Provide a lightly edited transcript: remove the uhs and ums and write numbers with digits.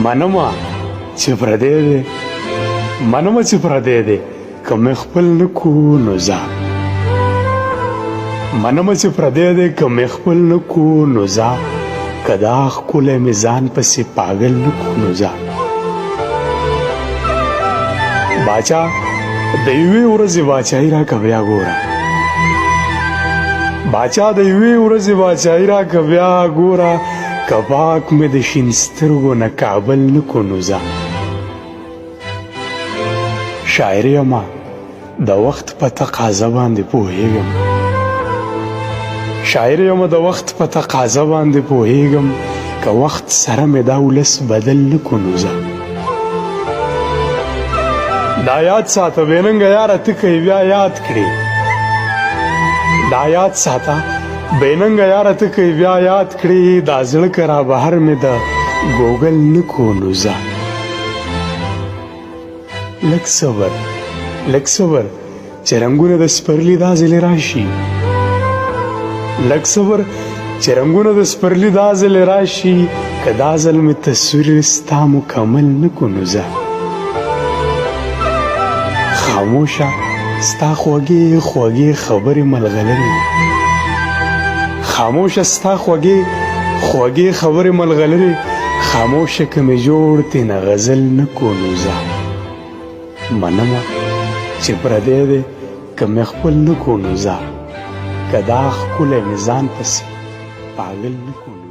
منمه چې پردی دی منمه چې پردی دی که مې خپل نه کو نو ځه منمه چې پردی دی که مې خپل نه کو نو ځه که دا ښکلی مې ځان پسې پاگل نه کو نو ځه باچا د یوې ورځې باچایي راکه بیا ګوره باچا د یوې ورځې باچایي راکه بیا ګوره که پاک مې د شین سترګو نه کابل نه کو نو ځه شاعر یمه د وخت په تقاضا باندې پوهېږم شاعر یمه د وخت په تقاضا باندې پوهېږم که وخت سره مې دا ولس بدل نه کو نو ځه دا یاد ساته بېننګه یاره ته که بیا یاد کړې دا یاد ساته بېننګه یاره ته که بیا یاد کړې دا زړه که را بهر مې د ګوګل نه کو نو ځه لږ صبر چې رنګونه د سپرلي دا ځلې راشي لږ صبر چې رنګونه د سپرلي دا ځلې راشي که دا ځل مې تصویر ستا مکمل نه کو نو ځه خاموشه ستا خوږې خوږې خبرې ملغلرې خاموشه ستا خوږې خوږې خبرې ملغلرې خاموشه که مې جوړ تېنه غزل نه کو نو ځه منمه چې پردی دی که مې خپل نه کو نو ځه که دا ښکلی مې ځان پسې پاگل نه کو